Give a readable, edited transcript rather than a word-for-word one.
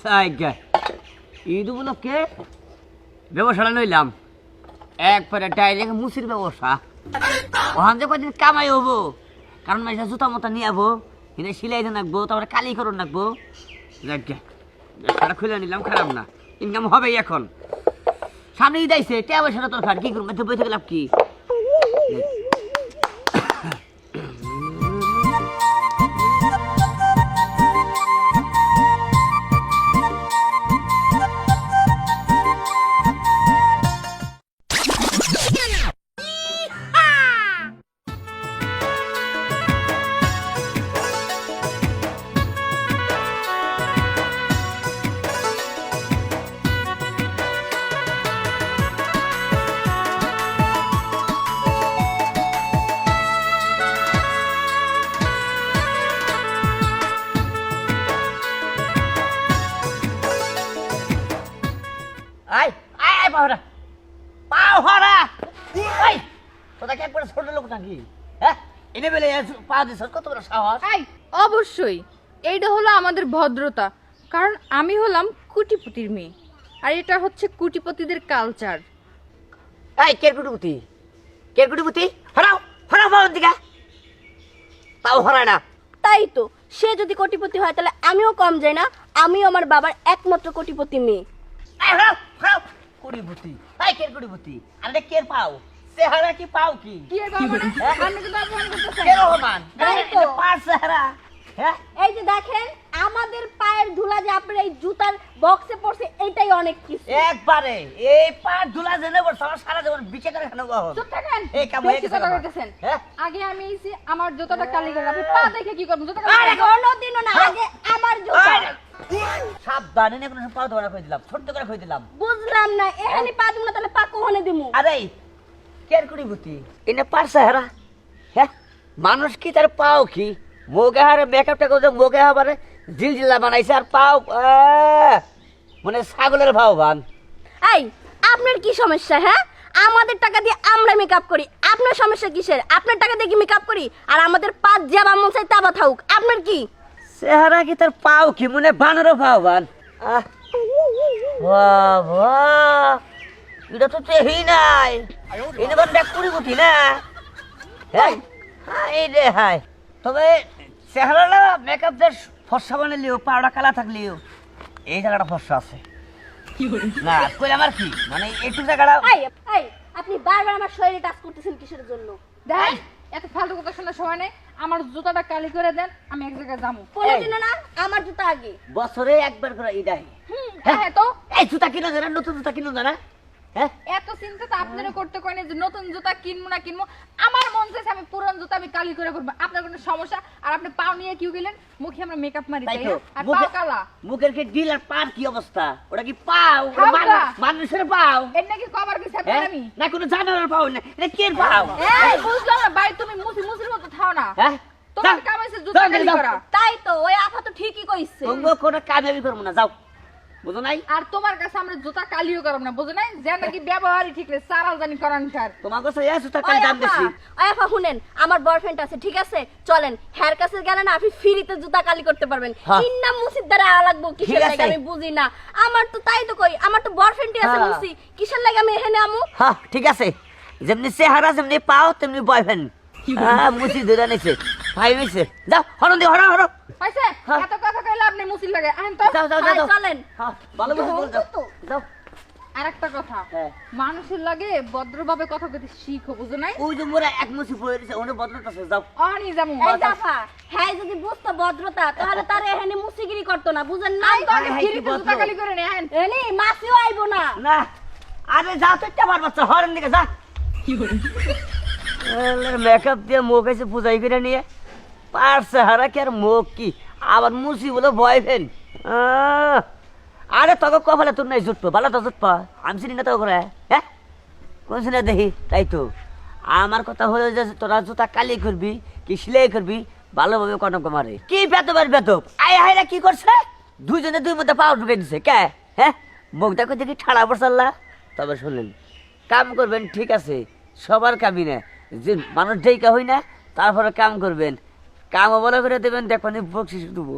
সাইগা ঈদ উপলক্ষে ব্যবসাটা নইলাম একবারে ডাইরেক্ট মুসির ব্যবসা ওখান থেকে কদিন কামাই হবো কারণ মাইসা জুতা মতা নিয়ে যাবো এনে সিলাই দিয়ে রাখবো তারপরে কালি করুন রাখবো ব্যবসাটা খুলে নিলাম খারাপ না ইনকাম হবেই এখন সামনে ঈদ আইসে টেয়া পয়সাটা তোর খাট কি করুন বই থেকে লাভ কি আয় আয় আয় পাহরা পাহরা আয় তোরা কি একবার ছোট লোক নাকি হ্যাঁ এনে বেলে পা দিছ কত বড় সাহস এই অবশ্যই এইটা হলো আমাদের ভদ্রতা কারণ আমি হলাম কোটিপতির মেয়ে আর এটা হচ্ছে কোটিপতিদের কালচার এই কেরকুটিপতি হরাও হরাও বাবন দিকা তাও হরায় না তাই তো সে যদি কোটিপতি হয় তাহলে আমিও কম যাই না আমিও আমার বাবার একমাত্র কোটিপতি মেয়ে এই হরাও হরাও কোটিপতি এই কেরকুটিপতি আরে কের পাও চেহারা কি পাও কি কি এর বাবা আপনি কিন্তু অপমান করতেছেন কেন রহমান তাই তো। পাঁচ চেহারা হ্যাঁ এই যে দেখেন আমাদের পায়ের ধুলা যে আপনার এই জুতার বক্সে পড়ছে এটাই অনেক কিছু একবারে এই পা ধুলা জেনে বল সারা জীবন বিচে করে খানো গহন চুপ থাকেন এই কাম হয়ে বেশি গেছে কথা আমার। কইতেছেন হ্যাঁ? আগে আমি এসে আমার জুতাটা কালি করে আপনি পা দেখে কি করবেন জুতা আরে কালি কোনোদিনও না আগে আমার জুতা সাবধানে না কোনো পা ধরা কই দিলাম ছোট করে কই দিলাম বুঝলাম না এখানে পা দিব না তাহলে পা কোহনে দিমু আরে কেরকুটিপতি এনে পার চেহারা হ্যাঁ মানুষ কি তার পাও কি মোগে হারে মেকআপটা করে মোগে হারে জিলজিলা বানাইছে আর পাও মানে ছাগলের ভাও বান এই আপনার কি সমস্যা হ্যাঁ আমাদের টাকা দিয়ে আমরা মেকআপ করি আপনার সমস্যা কিসের আপনার টাকা দিয়ে কি মেকআপ করি আর আমাদের পা যা বামন চাই তা থাকুক আপনার কি চেহারা কি তার পাও কি মনে বানরও ভাও বান বাবা এটা তো চেহি নাই এনে বান ব্যাক করি বুঝি না হ্যাঁ হাই রে হাই তবে চেহারাটা মেকআপ দিয়ে ফর্সা বানালিও পাউডার কালা থাকলেও এই জায়গাটা ফর্সা আছে না কই আমার কি মানে একটু জায়গাটা এই এই আপনি বারবার আমার শরীরে টাচ করতেছেন কিসের জন্য দেখ এত ফালতু কথা শোনার সময় নেই আমার জুতাটা কালি করে দেন আমি এক জায়গায় যাবো কোনোদিনও না আমার জুতা আগে বছরে একবার করে ইদাই হ্যাঁ তো এই জুতা কিনো জানা নতুন জুতা কিনো জানা হ্যাঁ এত চিন্তা তো আপনারা করতে করেন যে নতুন জুতা কিনবো না কিনবো আমার মন চাইছে আমি পুরান জুতা আমি কালি করে করবো আপনার কোনো সমস্যা আর আপনি পাও নিয়ে কিউ গেলেন মুখে আমরা মেকআপ মারি তাই তাই তো না? আর পাও কালা মুখের কি দিল আর পার কি অবস্থা ওটা কি পাও ওটা হালকা। মানুষের পাও এর নাকি কভার কি সাথে হ্যাঁ? আমি না কোনো জানার পাও না এটা কি পাও এই বুঝলাম না ভাই তুমি মুসির মতো থাও না হ্যাঁ তোমার কাম হইছে জুতা কালি করা তাই তো ওই আফা তো ঠিকই কইছে তোমরা কোনো কাজ করবো না যাও বুঝো নাই আর তোমার কাছে আমরা জুতা কালিও করব না বুঝো নাই যে নাকি ব্যবহারই ঠিক নেই সারাল জানি করান কার তোমার কাছে এই জুতা কাল দাম বেশি ওই আফা শুনেন আমার বয়ফ্রেন্ড আছে ঠিক আছে চলেন হেয়ার কাছে গেলেন আপনি ফ্রিতে জুতা কালি করতে পারবেন হ্যাঁ। ইন্না মুসির দ্বারা লাগবো কিসের ঠিক লাগে আছে। আমি বুঝি না আমার তো তাই তো কই আমার তো বয়ফ্রেন্ডই আছে হ্যাঁ। মুসি কিসের লাগে আমি এখানে আমু হ্যাঁ ঠিক আছে যেমনি চেহারা যেমনি পাও তেমনি বয়ফ্রেন্ড হ্যাঁ মুসি ধরে নিছে ভাই হইছে যাও হরন দি হরো হরো হইছে হ্যাঁ। এত কথা কইলে আপনি মুসির লাগে আহেন তো যাও যাও ভাই, যাও চলেন হ্যাঁ ভালো বুঝে বল যাও তো। যাও আরেকটা কথা হ্যাঁ মানুষের লাগে ভদ্রভাবে কথা কইতে শিখো বুঝো নাই ওই যে মোরা এক মুসি পড়ে দিছে ওনে বদলতাছে যাও অনি যামু এই জাফা হ্যাঁ যদি বুঝতো ভদ্রতা তাহলে তার এখানে মুসিগিরি করতো না বুঝেন না আই তো আরে হাই, কি ফ্রিতে ভদ্র। জুতা কালি করে নে আহেন এনি মাসিও আইবো না না আরে যাও তো একটা বার বাচ্চা হরেন দিকে যা মেকআপ দিয়ে মুখ এসে পূজাই করে নিয়ে পারছে হারা কি আর মুখ কি আবার মুসি বলে বয়ফ্রেন্ড আরে তোকে কপালে তোর নাই জুটবো ভালো তো জুটবো আমি চিনি না তো করে হ্যাঁ কোন সিনে দেখি তাই তো আমার কথা হলো যে তোরা জুতা কালি করবি কি সিলাই করবি ভালোভাবে কনক মারে কি বেতবের বেতব আয় হাইরা কি করছে দুইজনে দুই মধ্যে পাও ঢুকে দিছে কে হ্যাঁ মুখ দেখো দেখি ঠাড়া পড়ছাল্লা তবে শুনলেন কাম করবেন ঠিক আছে সবার কামই না যে মানুষ ডেইকা হই না তারপরে কাম করবেন কামও বলা করে দেবেন দেখবেন বকশিস দেবো